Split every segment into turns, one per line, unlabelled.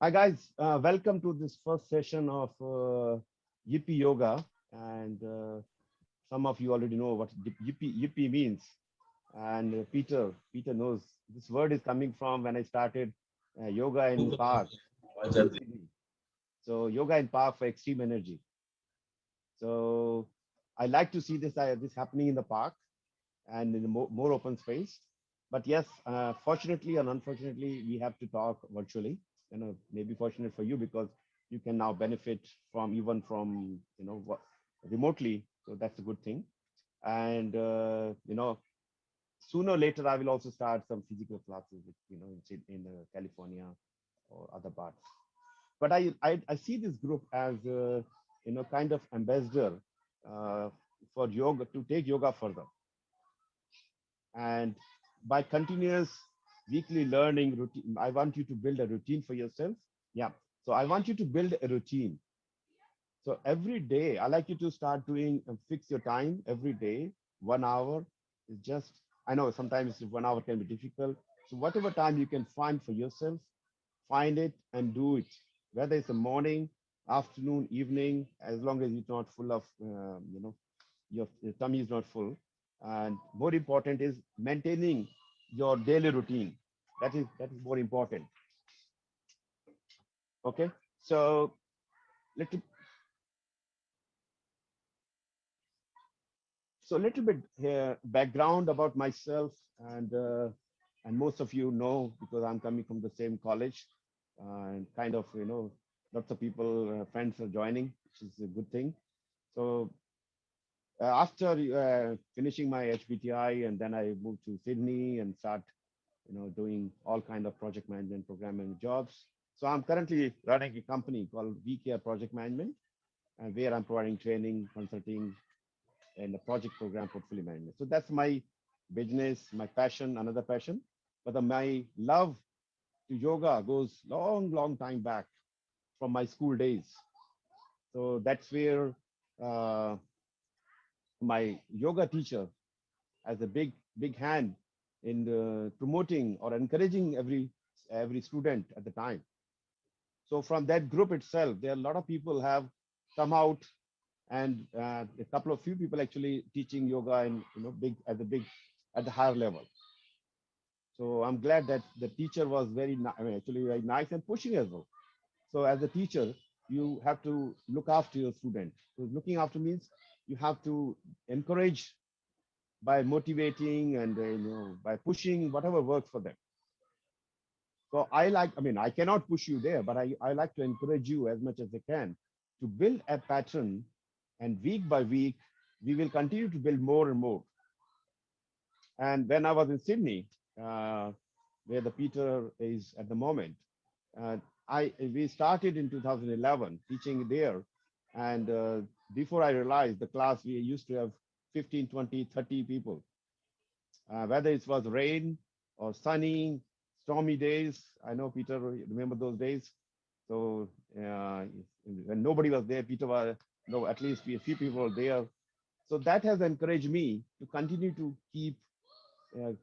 Hi guys, welcome to this first session of Yipee Yoga. And some of you already know what Yippee means. And Peter knows this word is coming from when I started yoga in park in Sydney. So yoga in park for extreme energy. So I like to see this happening in the park and in the more open space. But yes, fortunately and unfortunately, we have to talk virtually. Maybe fortunate for you because you can now benefit from even from remotely. So that's a good thing. And sooner or later, I will also start some physical classes, in California or other parts. But I see this group as kind of ambassador uh, for yoga to take yoga further. And by continuous weekly learning routine, I want you to build a routine for yourself. Yeah. So I want you to build a routine. So every day, I like you to start doing fix your time every day. 1 hour is just, I know sometimes 1 hour can be difficult. So whatever time you can find for yourself, find it and do it. Whether it's a morning, afternoon, evening, as long as it's not full of, your tummy is not full. And more important is maintaining your daily routine. That is more important. Okay. So little little bit here background about myself, and most of you know because I'm coming from the same college, and kind of lots of people friends are joining, which is a good thing. So after finishing my HBTI, and then I moved to Sydney and start doing all kind of project management, programming jobs. So I'm currently running a company called VCare Project Management, and where I'm providing training, consulting, and the project program portfolio management. So that's my business, my passion, another passion. But my love to yoga goes long, long time back from my school days. So that's where uh, my yoga teacher has a big hand in promoting or encouraging every student at the time. So from that group itself, there are a lot of people have come out, and a couple of few people actually teaching yoga in big at the higher level. So I'm glad that the teacher was I mean, actually very nice and pushing as well. So as a teacher, you have to look after your student. So looking after means you have to encourage by motivating and by pushing whatever works for them. So I mean, I cannot push you there, but I like to encourage you as much as I can to build a pattern, and week by week, we will continue to build more and more. And when I was in Sydney, where the Peter is at the moment, uh, we started in 2011 teaching there. And before I realized the class, we used to have 15, 20, 30 people, whether it was rain or sunny, stormy days. I know Peter remember those days. So when nobody was there, Peter was, no, at least a few people were there. So that has encouraged me to continue to keep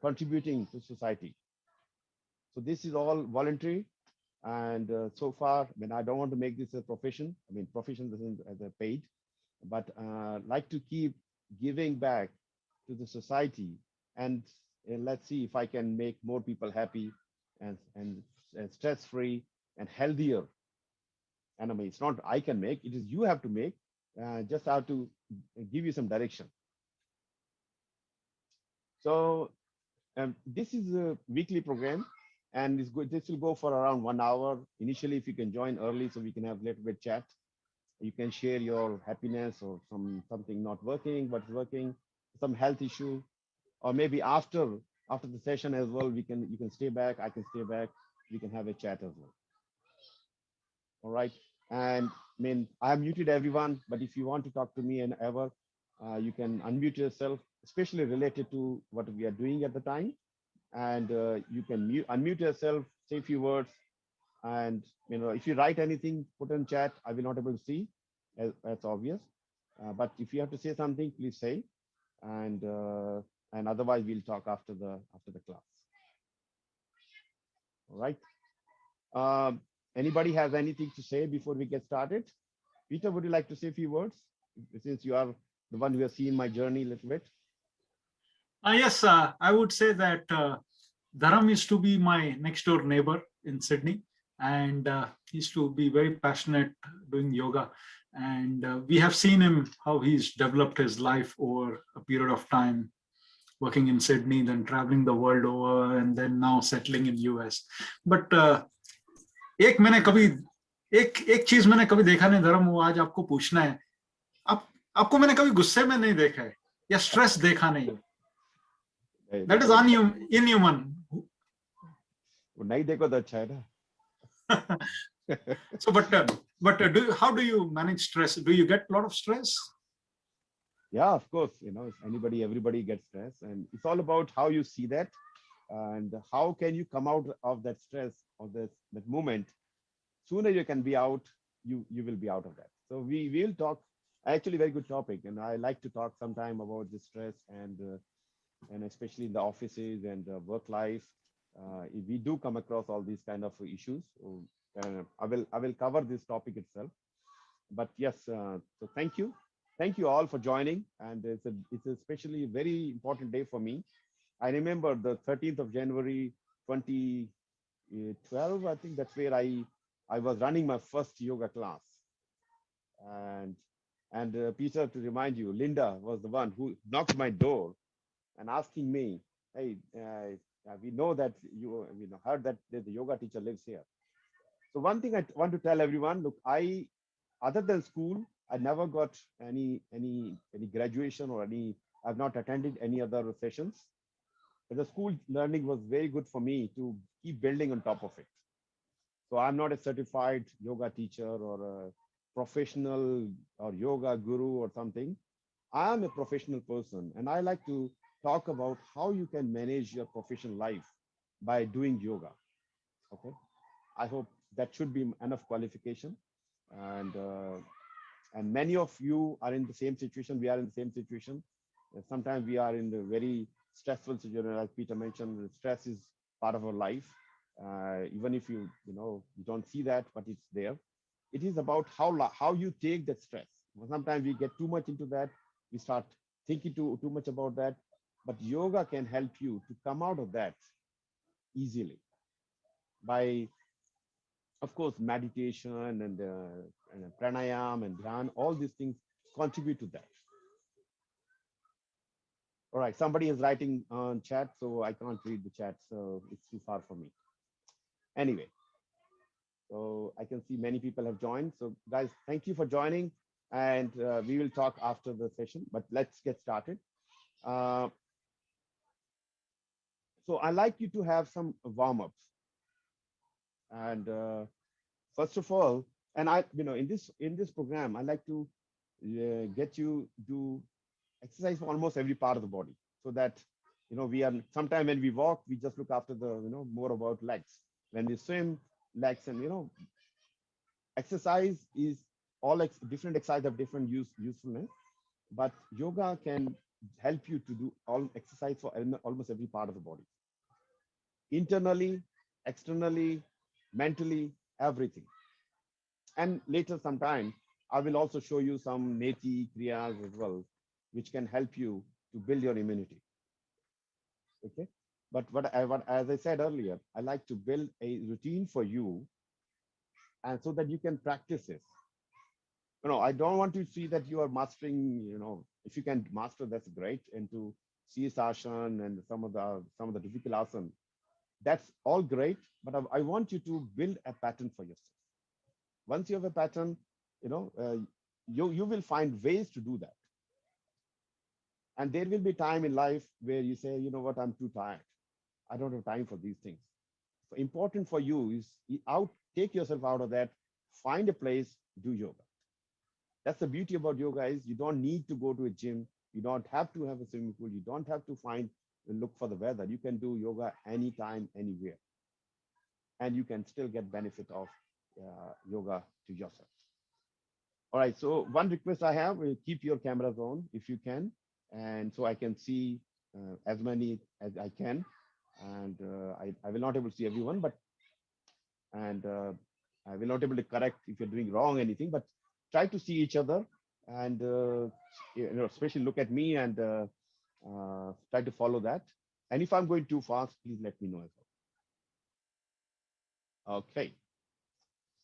contributing to society. So this is all voluntary. And so far, I mean, I don't want to make this a profession. I mean, profession doesn't as a paid, but like to keep giving back to the society. And let's see if I can make more people happy and stress free and healthier. And I mean, it's not I can make, it is you have to make. Just have to give you some direction. So this is a weekly program, and this will go for around 1 hour. Initially, if you can join early, so we can have a little bit chat. You can share your happiness or something not working, what's working, some health issue, or maybe after the session as well. You can stay back. I can stay back. We can have a chat as well. All right. And I mean, I have muted everyone, but if you want to talk to me and ever, you can unmute yourself, especially related to what we are doing at the time. And you can unmute yourself, say a few words, and if you write anything, put in chat. I will not able to see, that's obvious. But if you have to say something, please say, and otherwise we'll talk after the class. All right. Anybody has anything to say before we get started? Peter, would you like to say a few words since you are the one who has seen my journey a little bit?
Yes, I would say that Dharam used to be my next door neighbor in Sydney, and he used to be very passionate doing yoga. And we have seen him how he's developed his life over a period of time, working in Sydney, then traveling the world over, and then now settling in US. But एक मैंने कभी एक चीज मैंने कभी देखा नहीं धर्म, वो आज आपको पूछना है। आप आपको मैंने कभी गुस्से में नहीं देखा है या स्ट्रेस देखा नहीं है। That is inhuman.
वो नहीं देखो तो अच्छा है ना।
So, how do you manage stress? Do you get a lot of stress?
Yeah, of course. Everybody gets stress, and it's all about how you see that, and how can you come out of that stress or that moment. Sooner you can be out, you will be out of that. So we will talk. Actually, very good topic, and I like to talk sometime about the stress and especially in the offices and work life. We do come across all these kind of issues. So, I will cover this topic itself. But yes, so thank you all for joining, and it's especially a very important day for me. I remember the 13th of January 2012. I think that's where I was running my first yoga class, and Peter, to remind you, Linda was the one who knocked my door and asking me, "Hey, we know that you heard that the yoga teacher lives here." So one thing I want to tell everyone: look, other than school, I never got any graduation or any. I've not attended any other sessions. But the school learning was very good for me to keep building on top of it. So I'm not a certified yoga teacher or a professional or yoga guru or something. I'm a professional person, and I like to talk about how you can manage your professional life by doing yoga. Okay, I hope that should be enough qualification, and many of you are in the same situation. We are in the same situation. Sometimes we are in the very stressful situation, as Peter mentioned. Stress is part of our life, even if you don't see that, but it's there. It is about how you take that stress. Sometimes we get too much into that. We start thinking too much about that. But yoga can help you to come out of that easily by, of course, meditation and pranayama and dhyan. All these things contribute to that. All right, somebody is writing on chat, so I can't read the chat, so it's too far for me. Anyway, so I can see many people have joined. So guys, thank you for joining, and we will talk after the session, but let's get started. So I like you to have some warm-ups. And first of all, and in this program, I like to get you do exercise for almost every part of the body, so that we are sometimes when we walk, we just look after the more about legs. When we swim, legs, and exercise is all different exercise have different usefulness, but yoga can help you to do all exercise for almost every part of the body, internally, externally, mentally, everything. And later sometime, I will also show you some neti kriyas as well, which can help you to build your immunity. Okay. But as I said earlier, I like to build a routine for you, and so that you can practice this. I don't want to see that you are mastering, if you can master, that's great, into Simhasana and some of the difficult asana. That's all great, but I want you to build a pattern for yourself. Once you have a pattern, you will find ways to do that. And there will be time in life where you say, you know what, I'm too tired. I don't have time for these things. So important for you is take yourself out of that, find a place, do yoga. That's the beauty about yoga is you don't need to go to a gym. You don't have to have a swimming pool. You don't have to look for the weather. You can do yoga anytime, anywhere. And you can still get benefit of yoga to yourself. All right, so one request I have, keep your cameras on if you can. And so I can see as many as I can. And I will not able to see everyone, but I will not able to correct if you're doing wrong anything, but try to see each other and especially look at me and try to follow that. And if I'm going too fast, please let me know as well. Okay.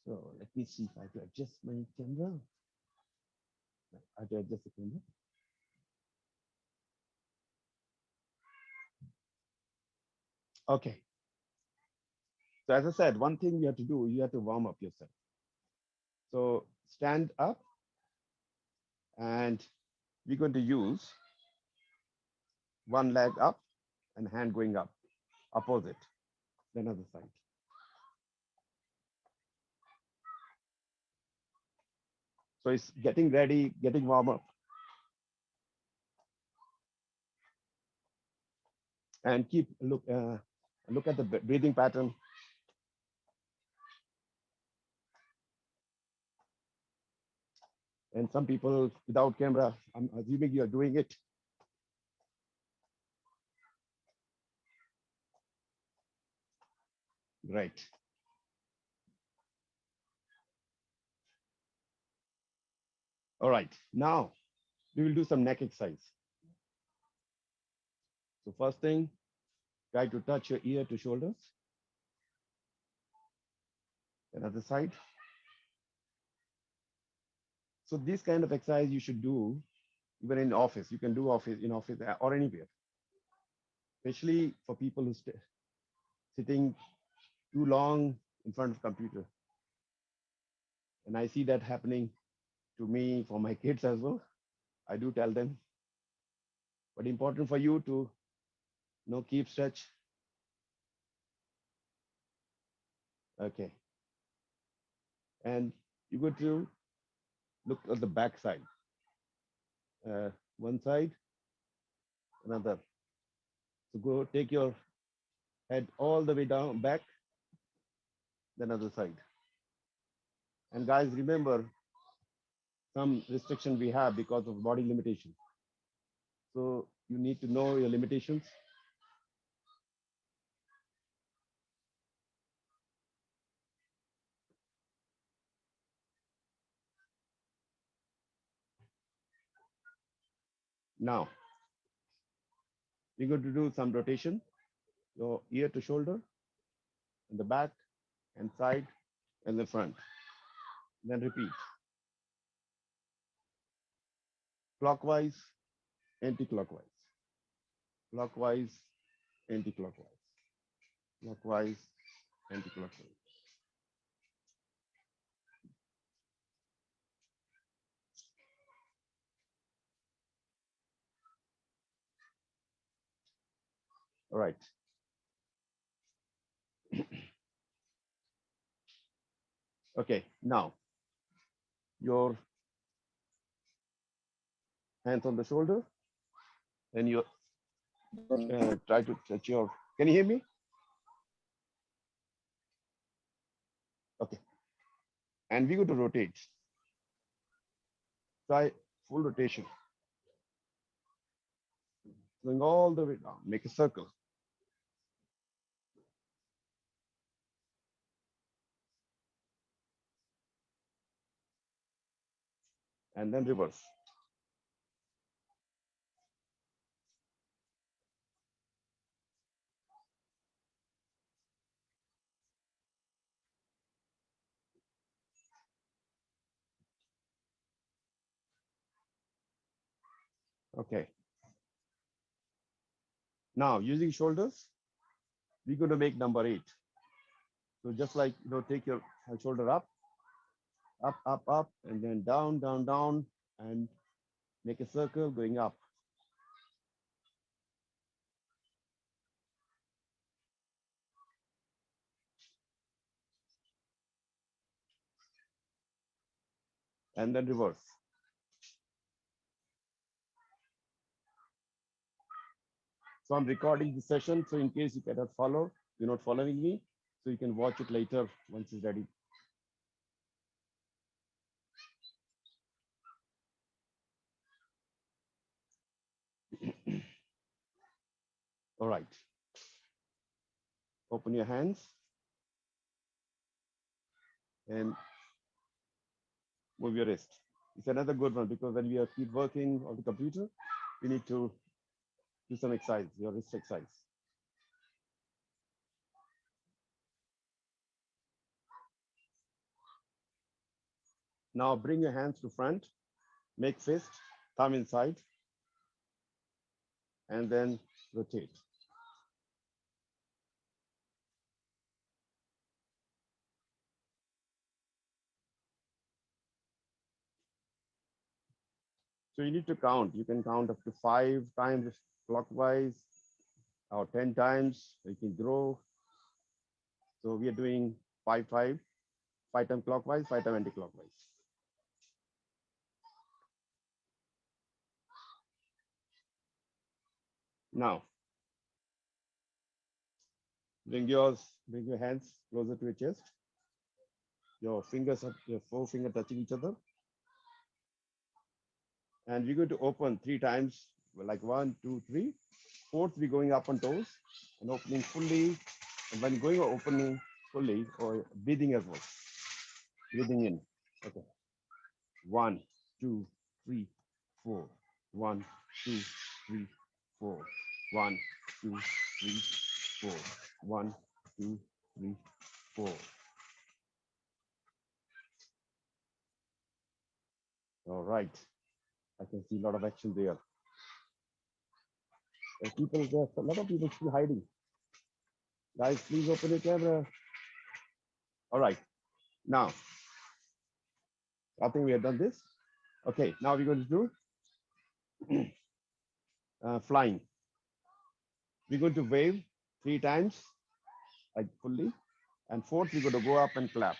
So let me see if I have to adjust my camera. I have to adjust the camera. Okay. So as I said, one thing you have to do, you have to warm up yourself. So stand up and we're going to use one leg up and hand going up, opposite, the other side. So it's getting ready, getting warm up. And keep look at the breathing pattern. And some people without camera, I'm assuming you're doing it. Right. All right, now we will do some neck exercise. So first thing, try to touch your ear to shoulders. Another side. So this kind of exercise you should do even in office. You can do in office or anywhere, especially for people who sitting too long in front of computer. And I see that happening to me for my kids as well. I do tell them, but important for you to keep stretch. Okay. And you go to look at the back side. One side, another. So go take your head all the way down back, then other side. And guys, remember some restriction we have because of body limitation. So you need to know your limitations. Now, we're going to do some rotation, your ear to shoulder, in the back and side and the front. Then repeat. Clockwise, anti-clockwise. Clockwise, anti-clockwise. Clockwise, anti-clockwise. All right. Okay, now your hands on the shoulder and you try to touch your, can you hear me? Okay. And we're going to rotate. Try full rotation. Going all the way down, make a circle. And then reverse. Okay. Now using shoulders, we're going to make number 8. So just like, take your shoulder up, and then down, down, down, and make a circle going up. And then reverse. So I'm recording the session. So in case you cannot follow, you're not following me, so you can watch it later once it's ready. All right. Open your hands. and move your wrist. It's another good one because when we are keep working on the computer, we need to do some exercise, your wrist exercise. Now bring your hands to front, make fist, thumb inside, and then rotate. So you need to count. You can count up to 5 times clockwise or 10 times. You can grow. So we are doing 5 times clockwise, 5 times anti-clockwise. Now, bring your hands closer to your chest. Your fingers, your forefinger touching each other. And we're going to open 3 times, like 1, 2, 3. Fourth, we're going up on toes and opening fully. And when going or opening fully, or breathing as well. Breathing in. Okay. 1, 2, 3, 4. 1, 2, 3, 4. 1, 2, 3, 4. 1, 2, 3, 4. All right. I can see a lot of action there. There's a lot of people still hiding. Guys, please open your camera. All right. Now, I think we have done this. Okay, now we're going to do flying. We're going to wave 3 times, like fully. And fourth, we're going to go up and clap.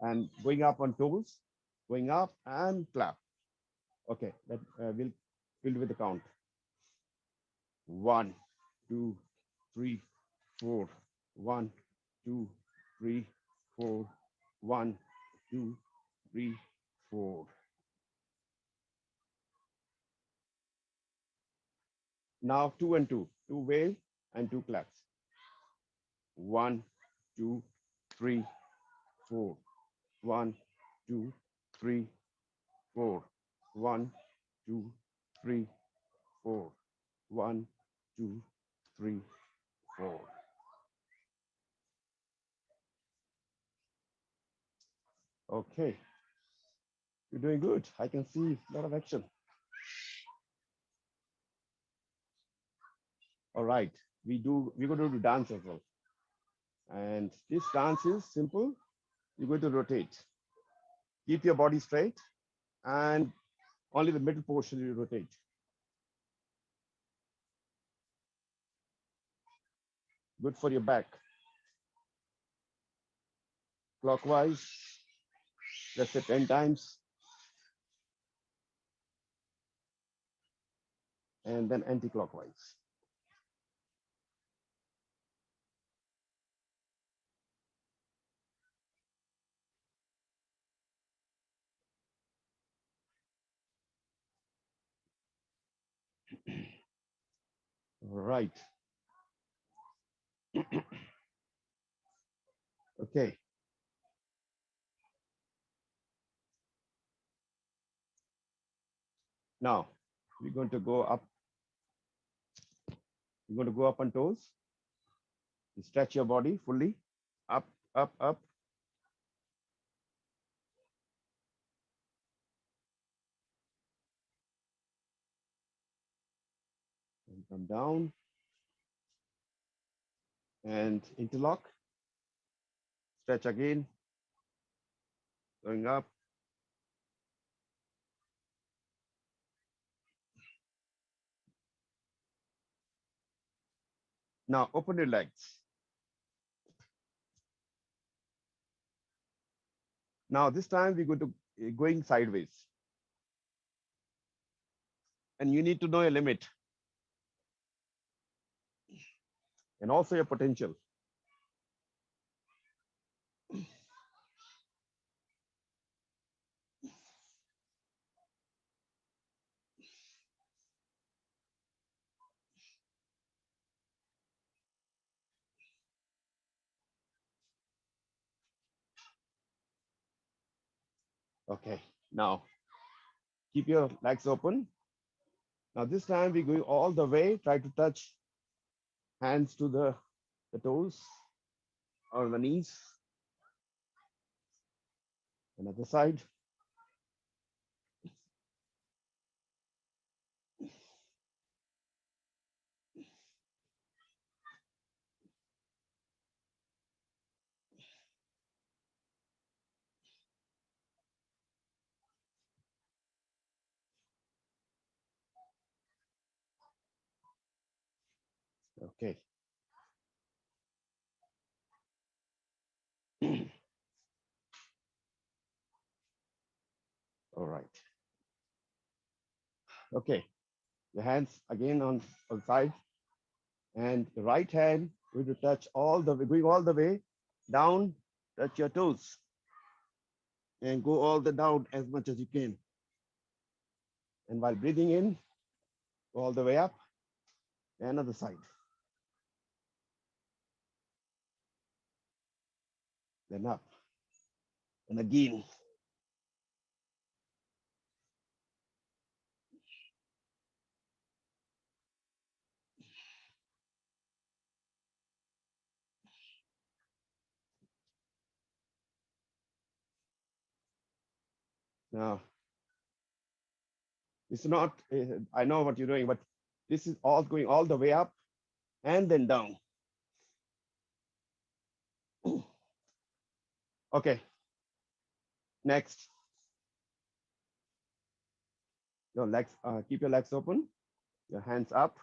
And going up on toes, going up and clap. Okay, that we'll fill with the count. 1, 2, 3, 4. 1, 2, 3, 4. 1, 2, 3, 4. Now 2 and 2. 2 wave and 2 claps. 1, 2, 3, 4. 1, 2, 3, 4. 1, 2, 3, 4. 1, 2, 3, 4. Okay, you're doing good. I can see a lot of action. All right, we're going to do dance as well. And this dance is simple. You're going to rotate. Keep your body straight and only the middle portion you rotate. Good for your back. Clockwise, let's say 10 times. And then anti-clockwise. All right. Okay. Now, we're going to go up. You're going to go up on toes. You stretch your body fully. Up, up, up. And come down. And interlock. Stretch again. Going up. Now, open your legs. Now, this time we're going to going sideways. And you need to know your limit. And also your potential. Okay, now keep your legs open. Now this time we're going all the way. Try to touch hands to the toes or the knees. Another side. Okay. All right. Okay. The hands again on side, and the right hand going to touch all the way, going all the way down, touch your toes, and go all the down as much as you can. And while breathing in, go all the way up, and other side. Then up. And again. Now, it's not, I know what you're doing, but this is all going all the way up and then down. Okay. Next. Your legs, keep your legs open, your hands up,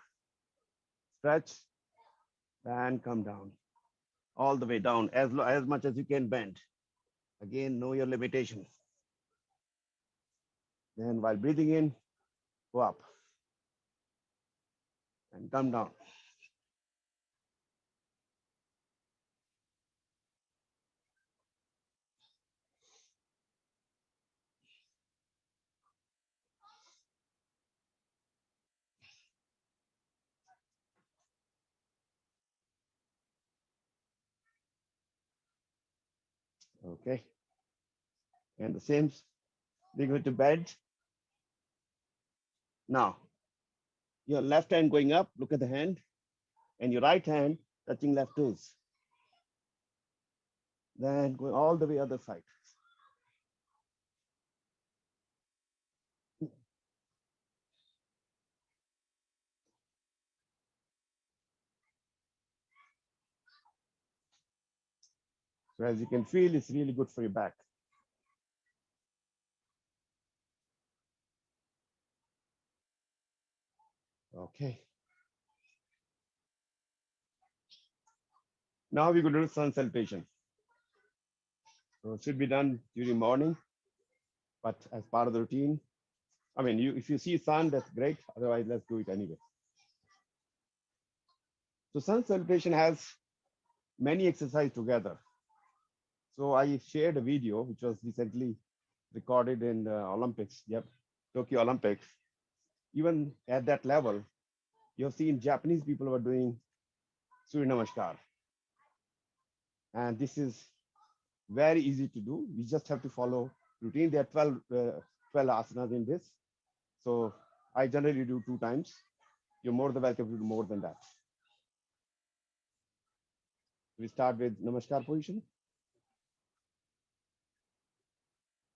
stretch, and come down. All the way down, as much as you can bend. Again, know your limitations. Then while breathing in, go up and come down. Okay. And the same, we go to bed. Now, your left hand going up, look at the hand, and your right hand touching left toes. Then going all the way other side. So as you can feel, it's really good for your back. Okay. Now we're going to do sun salutation. So it should be done during morning, but as part of the routine. I mean, if you see sun, that's great. Otherwise, let's do it anyway. So sun salutation has many exercises together. So I shared a video which was recently recorded in the Olympics. Yep, Tokyo Olympics. Even at that level, you have seen Japanese people were doing Surya Namaskar. And this is very easy to do. You just have to follow routine. There are 12 asanas in this. So I generally do 2 times. You're more than welcome to do more than that. We start with Namaskar position.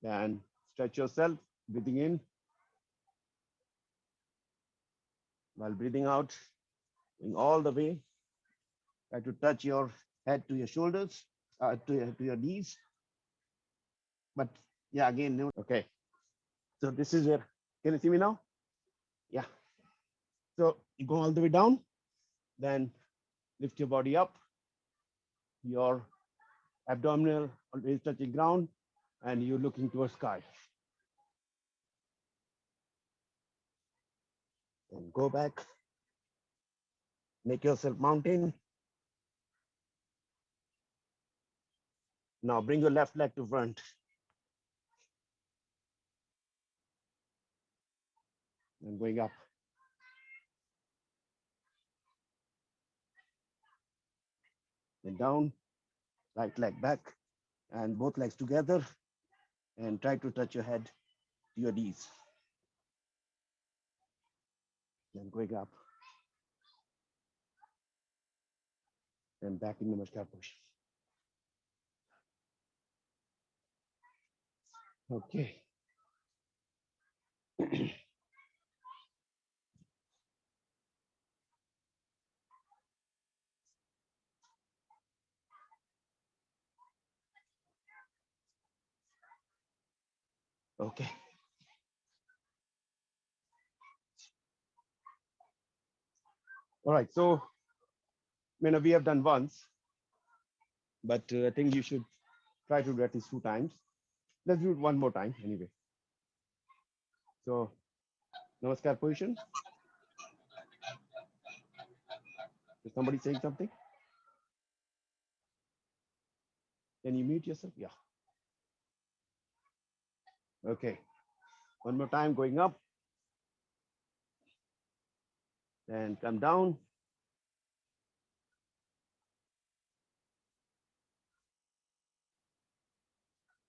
Then stretch yourself, breathing in. While breathing out, going all the way. Try to touch your head to your shoulders, to your knees. But yeah, again, no. Okay. So this is where, can you see me now? Yeah. So you go all the way down, then lift your body up. Your abdominal is touching ground, and you're looking towards sky. And go back. Make yourself mountain. Now bring your left leg to front. And going up. Then down, right leg back, and both legs together, And try to touch your head to your knees. Then going up. And back in Namaskar position. Okay. Okay. All right. So, we have done once, but I think you should try to do at least 2 times. Let's do it one more time anyway. So, Namaskar position. Is somebody saying something? Can you mute yourself? Yeah. Okay. One more time, going up. And come down.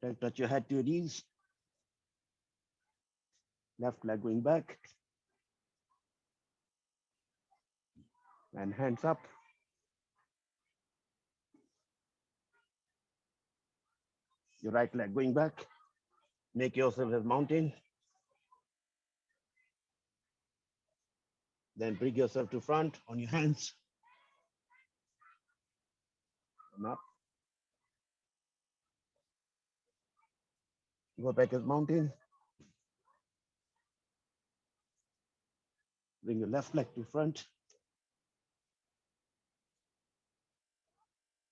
Then touch your head to your knees. Left leg going back. And hands up. Your right leg going back. Make yourself as mountain. Then bring yourself to front on your hands. And up. Go back as mountain. Bring your left leg to front.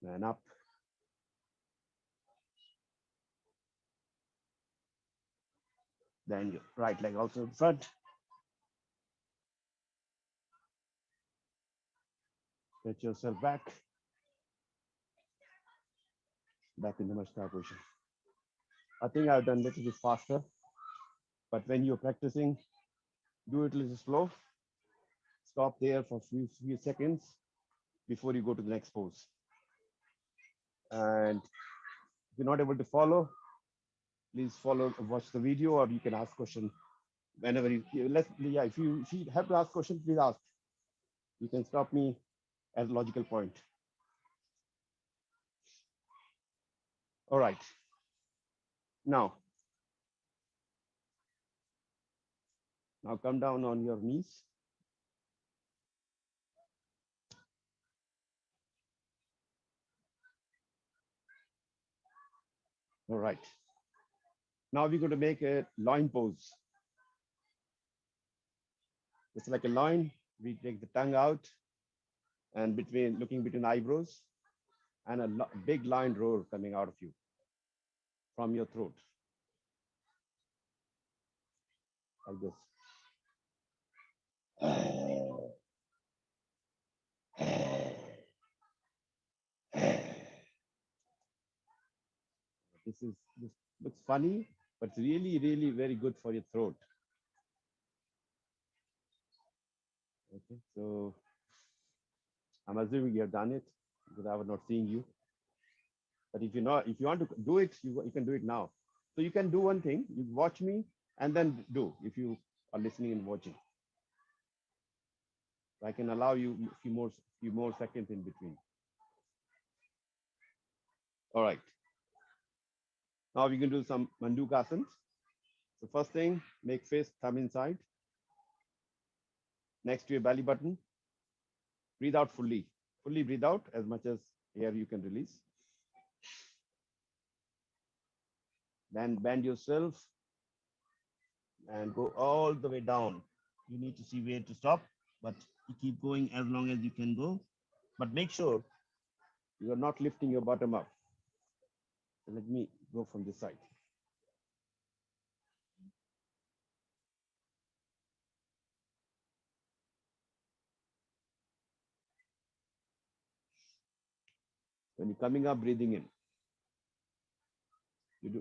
And up. Then your right leg also in front. Get yourself back. Back in the Namaskar position. I think I've done a little bit faster, but when you're practicing, do it a little slow. Stop there for a few seconds before you go to the next pose. And if you're not able to follow, please watch the video, or you can ask question whenever if you have to ask question, please ask. You can stop me at a logical point. All right. Now come down on your knees. All right. Now we're going to make a loin pose. It's like a loin. We take the tongue out and looking between eyebrows, and a big loin roar coming out of you from your throat. Like this. This looks funny, but it's really, really very good for your throat. Okay, so I'm assuming you have done it because I was not seeing you. But if you want to do it, you can do it now. So you can do one thing, you watch me and then do if you are listening and watching. I can allow you a few more seconds in between. All right. Now we can do some Mandukasana. So first thing, make face thumb inside. Next to your belly button. Breathe out fully. Fully breathe out as much as air you can release. Then bend yourself and go all the way down. You need to see where to stop, but you keep going as long as you can go. But make sure you are not lifting your bottom up. So let me go from this side. When you're coming up, breathing in.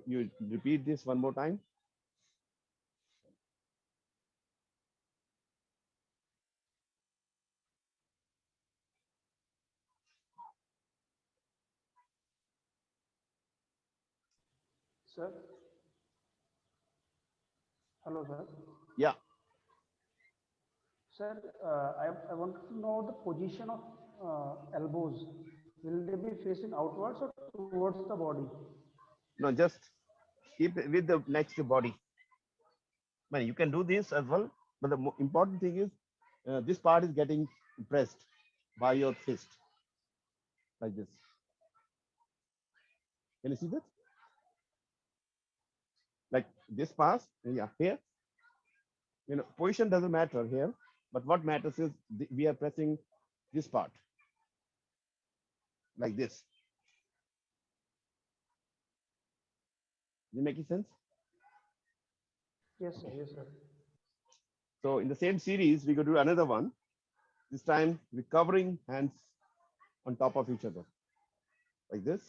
You repeat this one more time.
Sir? Hello, sir.
Yeah.
Sir, I want to know the position of elbows. Will they be facing outwards or towards the body?
No, just keep it with the next to body. I mean, you can do this as well, but the important thing is this part is getting pressed by your fist like this. Can you see that? Like this pass, yeah, here. Position doesn't matter here, but what matters is we are pressing this part like this. Is it making sense?
Yes, sir. Yes, sir.
So in the same series, we could do another one. This time we're covering hands on top of each other like this.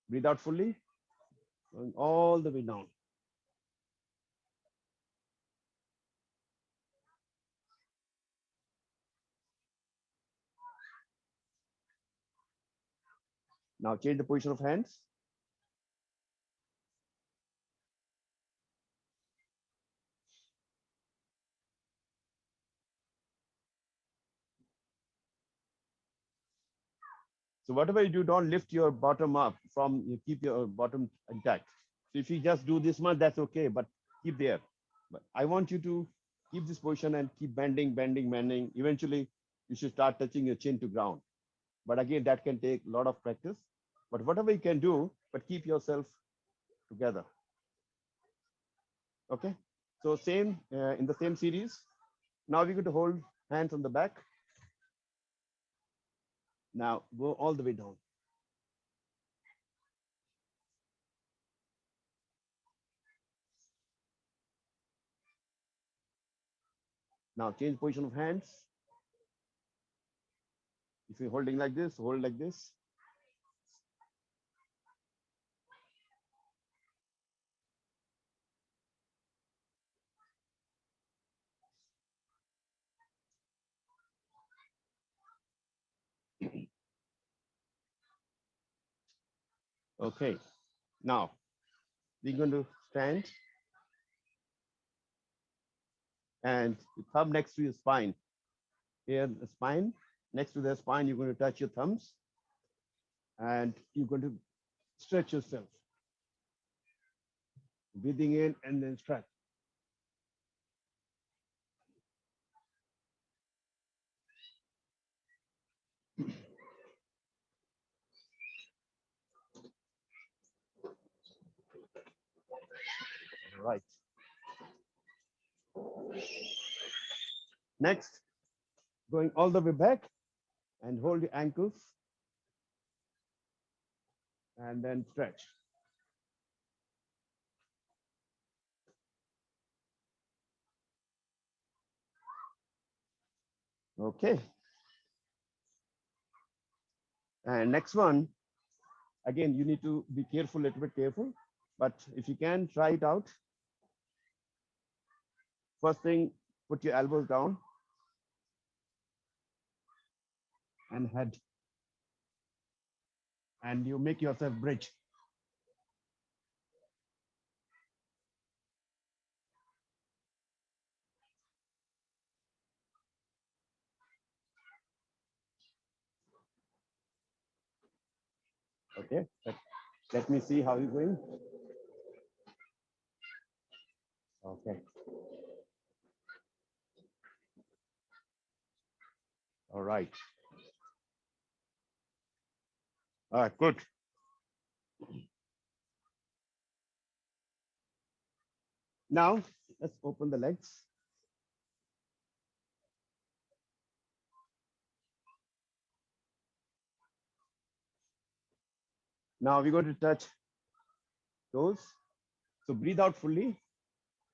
Breathe out fully, going all the way down. Now change the position of hands. So whatever you do, don't lift your bottom up from, you keep your bottom intact. So if you just do this much, that's okay, but keep there. But I want you to keep this position and keep bending, bending, bending. Eventually, you should start touching your chin to ground. But again, that can take a lot of practice. But whatever you can do, but keep yourself together. Okay. So same in the same series. Now we're going to hold hands on the back. Now go all the way down. Now change position of hands. If you're holding like this, hold like this. Okay. Now we're going to stand and the thumb next to your spine. Here, the spine, next to the spine, you're going to touch your thumbs and you're going to stretch yourself. Breathing in and then stretch. Right. Next, going all the way back and hold your ankles and then stretch. Okay. And next one, again, you need to be careful, a little bit careful, but if you can, try it out. First thing, put your elbows down and head. And you make yourself bridge. Okay, let me see how you're going. Okay. All right. All right, good. Now, let's open the legs. Now we're going to touch toes. So breathe out fully,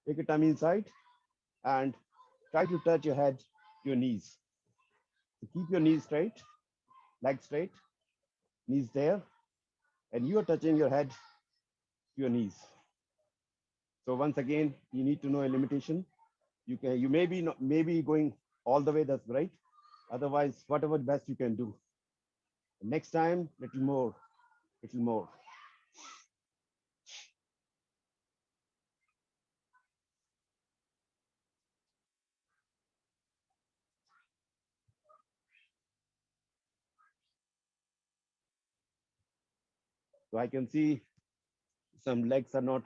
take a tummy inside, and try to touch your head to your knees. So keep your knees straight, legs straight, knees there, and you are touching your head to your knees. So once again, you need to know a limitation. You may be not, maybe going all the way, that's right. Otherwise, whatever best you can do. Next time, little more, little more. So I can see some legs are not,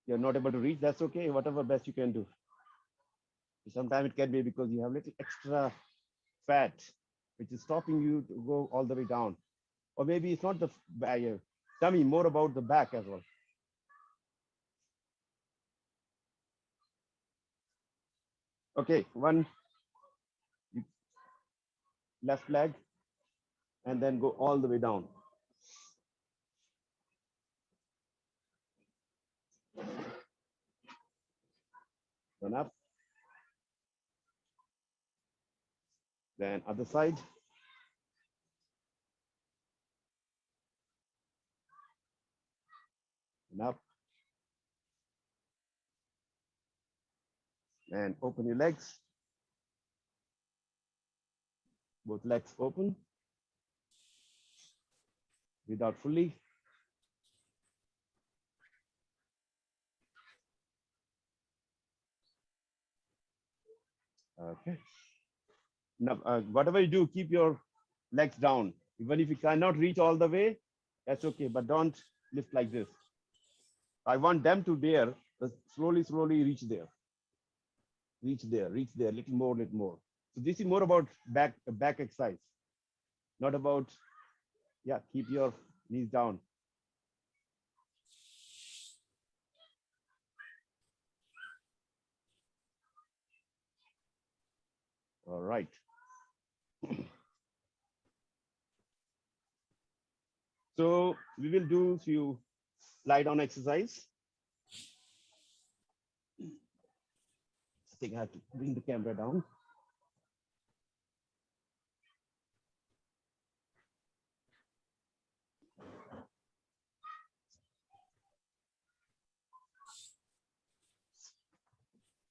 you're not able to reach. That's okay, whatever best you can do. Sometimes it can be because you have little extra fat, which is stopping you to go all the way down. Or maybe it's not the barrier. Tell me more about the back as well. Okay, one left leg, and then go all the way down. Turn up. Then other side. And up. And open your legs. Both legs open. Breathe out fully. Okay. Now, whatever you do, keep your legs down. Even if you cannot reach all the way, that's okay, but don't lift like this. I want them to dare, slowly, slowly reach there. Reach there, little more, little more. So this is more about back exercise, not about, yeah, keep your knees down. All right. So we will do few lie down exercise. I think I have to bring the camera down.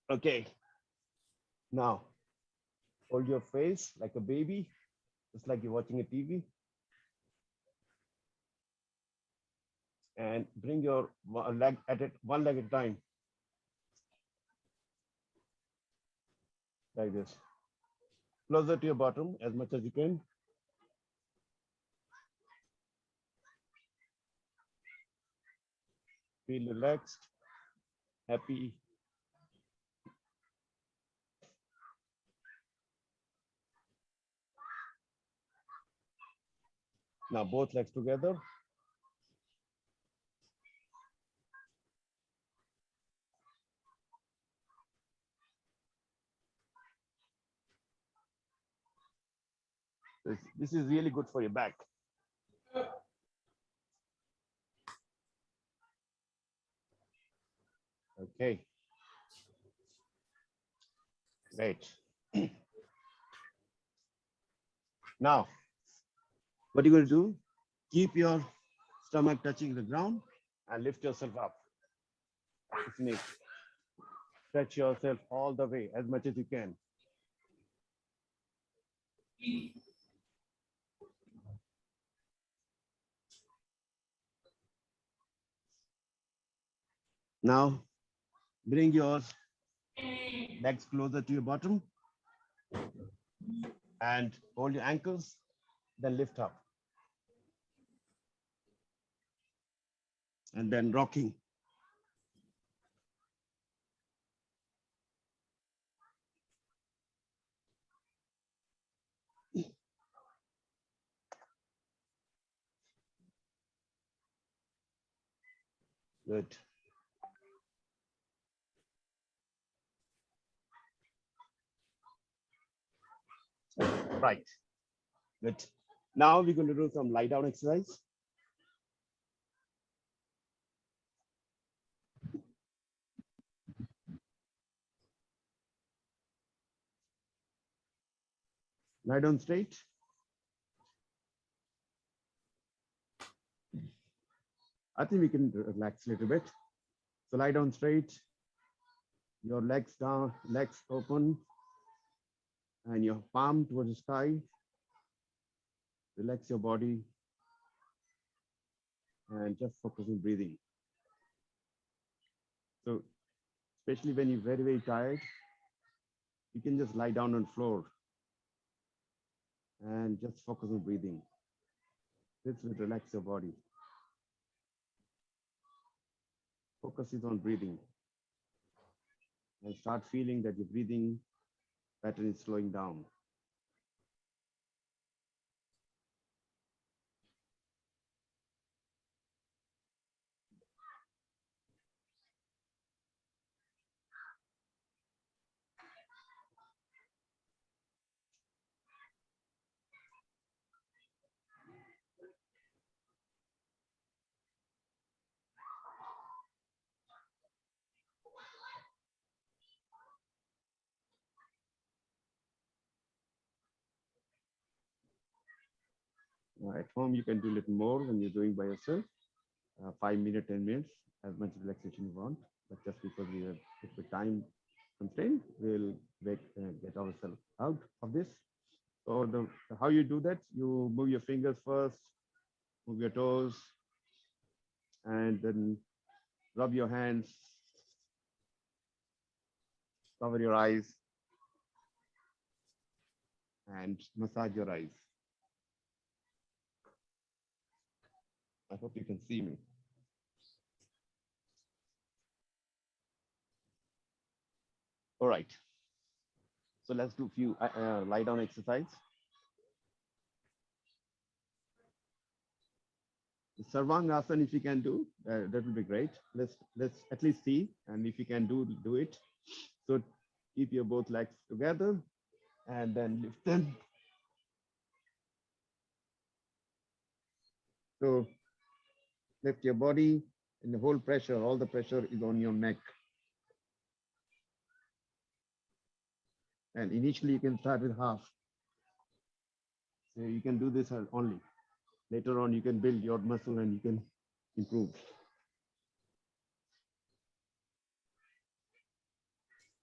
Okay. Now, hold your face like a baby, just like you're watching a TV. And bring your leg at it, one leg at a time. Like this. Closer to your bottom as much as you can. Feel relaxed, happy. Now both legs together. This is really good for your back. Okay. Great. Now, what you're going to do, keep your stomach touching the ground and lift yourself up. Stretch yourself all the way as much as you can. Now, bring your legs closer to your bottom and hold your ankles, then lift up. And then rocking. Good. Right. Good. Now we're going to do some lie down exercise. Lie down straight. I think we can relax a little bit. So lie down straight, your legs down, legs open, and your palm towards the sky. Relax your body and just focus on breathing. So especially when you're very, very tired, you can just lie down on the floor and just focus on breathing. This will relax your body. Focus is on breathing. And start feeling that your breathing pattern is slowing down. At home, you can do a little more when you're doing by yourself. 5 minutes, 10 minutes, as much relaxation you want. But just because we have a time constraint, we'll get ourselves out of this. So how you do that, you move your fingers first, move your toes, and then rub your hands, cover your eyes, and massage your eyes. I hope you can see me. All right. So let's do a few lie down exercise. The Sarvangasana, if you can do, that will be great. Let's at least see, and if you can do it. So keep your both legs together, and then lift them. So lift your body, and the whole pressure, all the pressure is on your neck. And initially, you can start with half. So you can do this only. Later on, you can build your muscle and you can improve.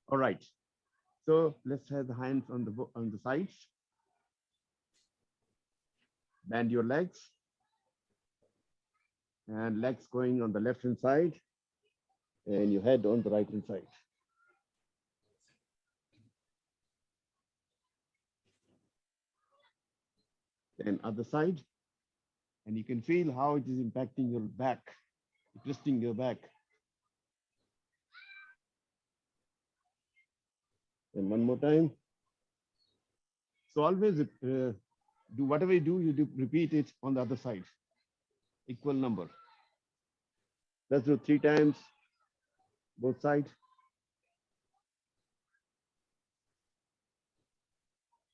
All right. So let's have the hands on the sides. Bend your legs. And legs going on the left hand side. And your head on the right hand side. Then other side. And you can feel how it is impacting your back, twisting your back. And one more time. So always do whatever you do, repeat it on the other side. Equal number. Let's do 3 times, both sides.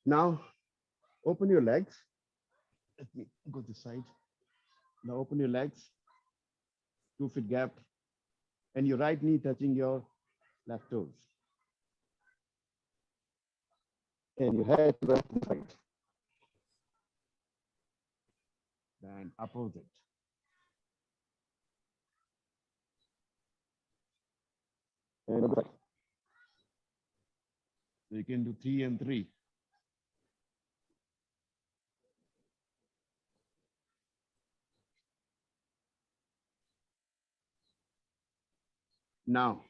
Now, open your legs. Let me go this side. Now open your legs, 2 feet gap, and your right knee touching your left toes. And your head to the left side. Then opposite. And other side. So you can do 3 and 3. Now,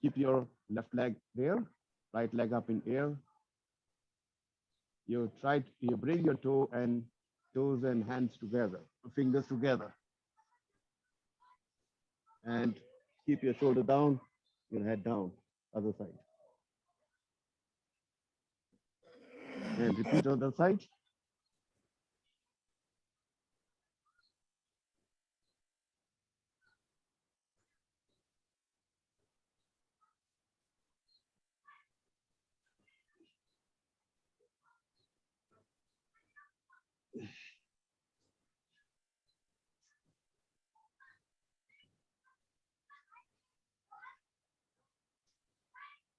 keep your left leg there, right leg up in air. You bring your toes and hands together, fingers together. And keep your shoulder down, your head down, other side. And repeat other side.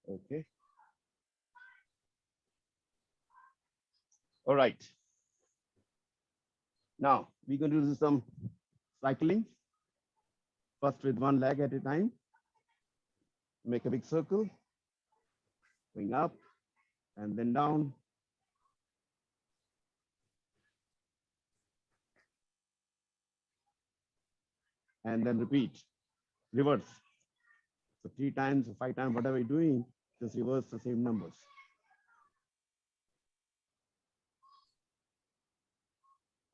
Okay. All right. Now we're going to do some cycling. First with one leg at a time. Make a big circle. Going up and then down. And then repeat. Reverse. So 3 times or 5 times, whatever you're doing, just reverse the same numbers.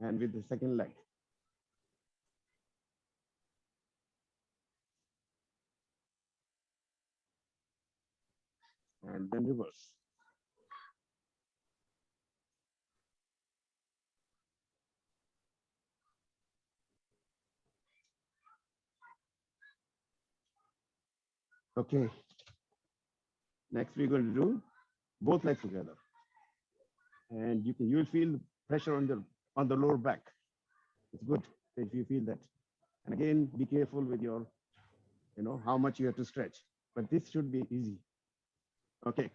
And with the second leg. and then reverse. Okay. Next, we're going to do both legs together, and you will feel pressure on the lower back. It's good if you feel that. And again, be careful with your, how much you have to stretch. But this should be easy. Okay.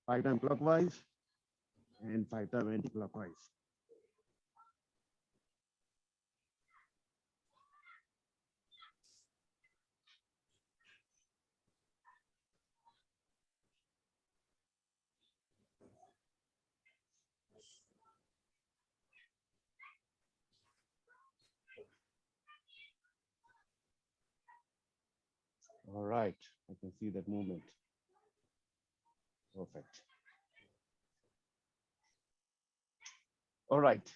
5 times clockwise and 5 times anti-clockwise. All right, I can see that movement. Perfect. All right.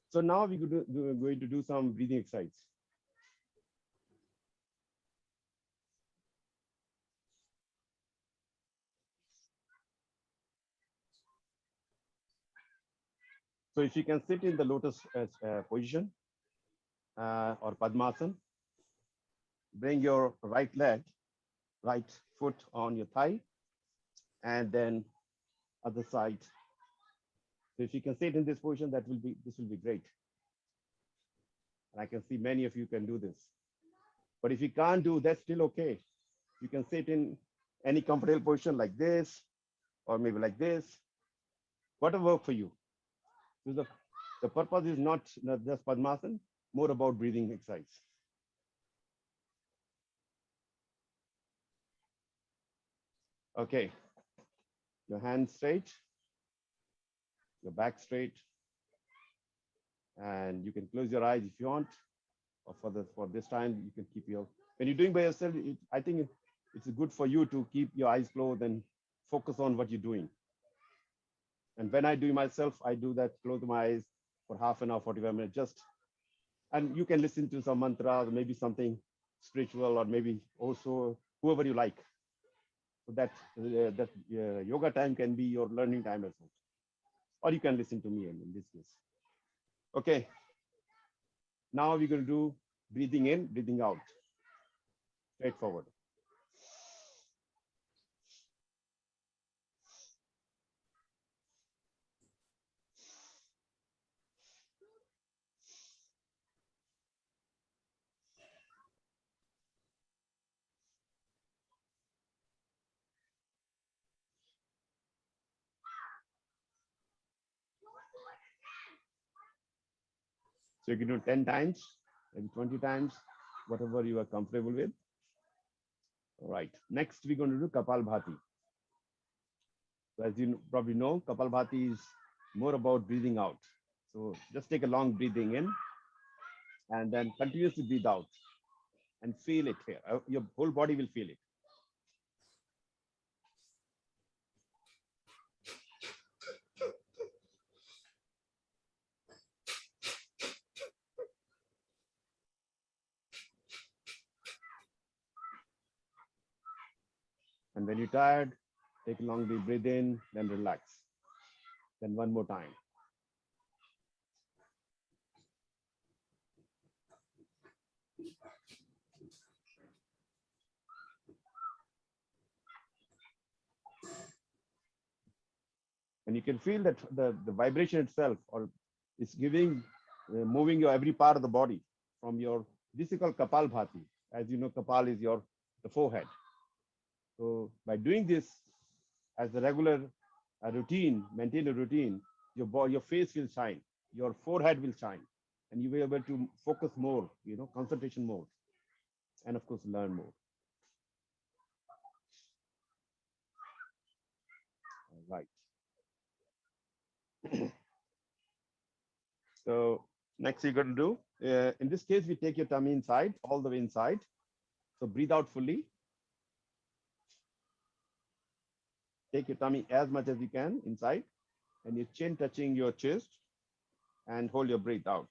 So now we're going to do some breathing exercise. So if you can sit in the lotus position or Padmasana, bring your right foot on your thigh, and then other side. So if you can sit in this position, this will be great. And I can see many of you can do this. But if you can't do, that's still okay. You can sit in any comfortable position like this, or maybe like this. Whatever work for you. So the purpose is not just Padmasana, more about breathing exercise. Okay, your hands straight, your back straight, and you can close your eyes if you want, or for this time you can keep your. When you're doing by yourself, I think it's good for you to keep your eyes closed and focus on what you're doing. And when I do myself, I do that, close my eyes for half an hour, 45 minutes, and you can listen to some mantras, maybe something spiritual, or maybe also whoever you like. So that yoga time can be your learning time as well. Or you can listen to me in this case. Okay. Now we're going to do breathing in, breathing out. Straightforward. So you can do 10 times, maybe 20 times, whatever you are comfortable with. All right. Next, we're going to do Kapalbhati. So as you probably know, Kapalbhati is more about breathing out. So just take a long breathing in and then continuously breathe out and feel it here. Your whole body will feel it. And when you're tired, take a long deep breath in, then relax. Then one more time. And you can feel that the vibration itself or is moving your every part of the body from your, this is called Kapalbhati. As you know, Kapal is the forehead. So by doing this as a regular routine, maintain a routine, your face will shine, your forehead will shine, and you will be able to focus more, concentration more, and of course, learn more. All right. So next you're going to do, in this case, we take your tummy inside, all the way inside. So breathe out fully. Take your tummy as much as you can inside, and your chin touching your chest, and hold your breath out.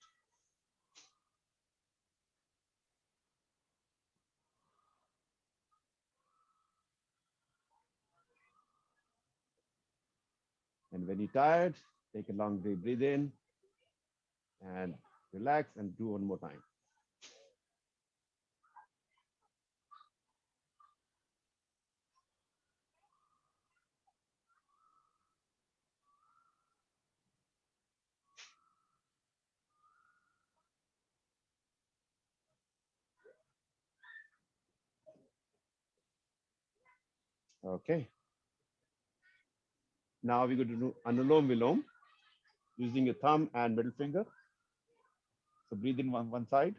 And when you're tired, take a long deep breathe in and relax and do one more time. Okay. Now we're going to do Anulom Vilom using your thumb and middle finger. So breathe in one side,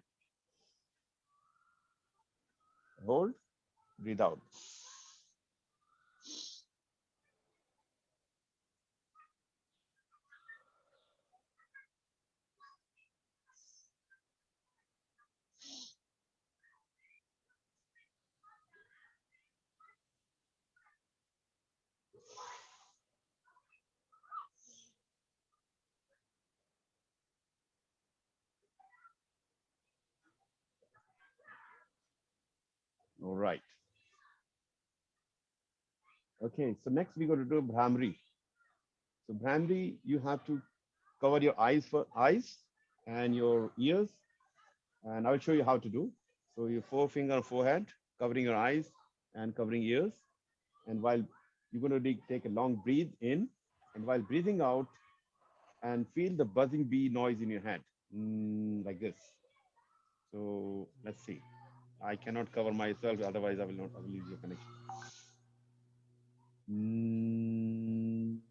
hold, breathe out. All right. Okay, so next we're going to do Bhramari. So Bhramari, you have to cover your eyes and your ears, and I'll show you how to do. So your forefinger forehead, covering your eyes and covering ears. And while you're going to take a long breathe in, and while breathing out, and feel the buzzing bee noise in your head, like this. So let's see. I cannot cover myself, otherwise I will lose your connection. Mm.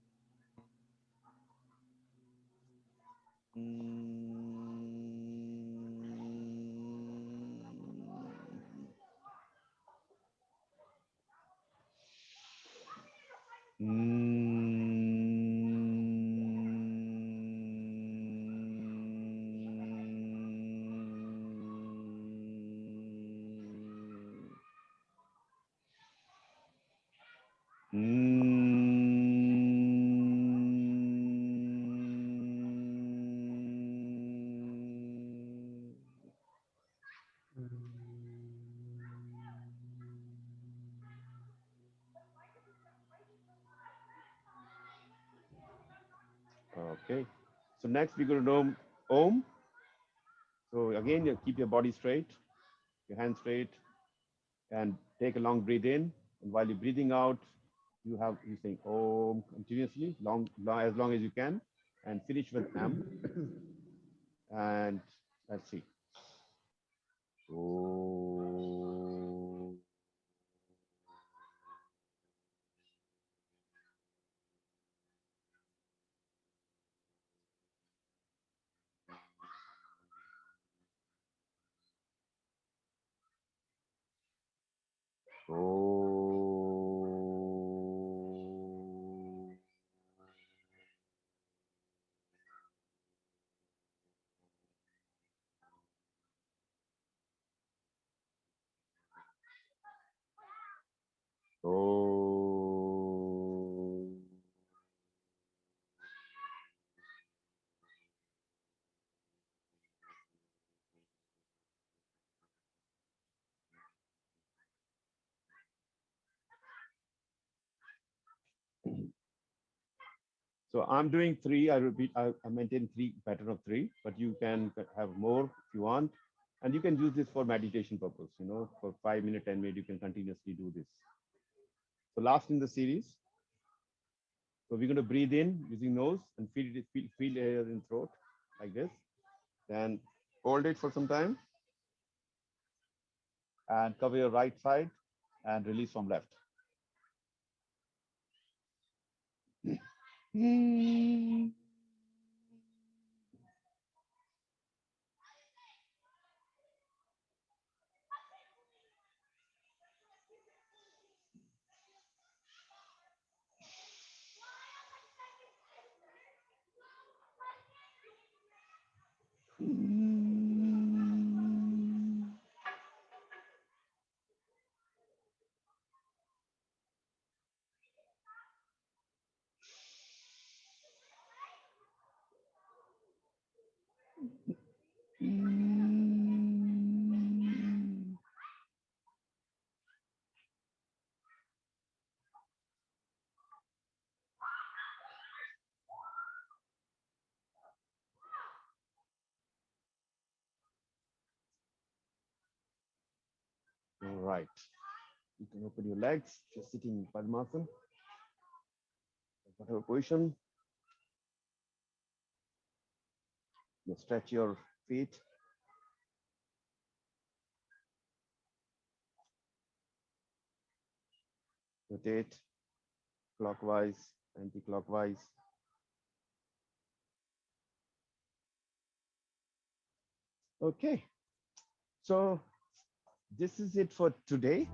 Okay. So next we're going to do Om. So again, you keep your body straight, your hands straight, and take a long breathe in. And while you're breathing out, you saying Om continuously, as long as you can, and finish with M. And let's see. Om. Om. Om. So I'm doing three. I repeat, I maintain three pattern of three, but you can have more if you want. And you can use this for meditation purpose, for 5 minutes, 10 minutes, you can continuously do this. So last in the series. So we're going to breathe in using nose and feel air in throat like this. Then hold it for some time and cover your right side and release from left. right. You can open your legs, just sitting in Padmasana, whatever position. You stretch your feet. Rotate clockwise, anti-clockwise. Okay, so this is it for today.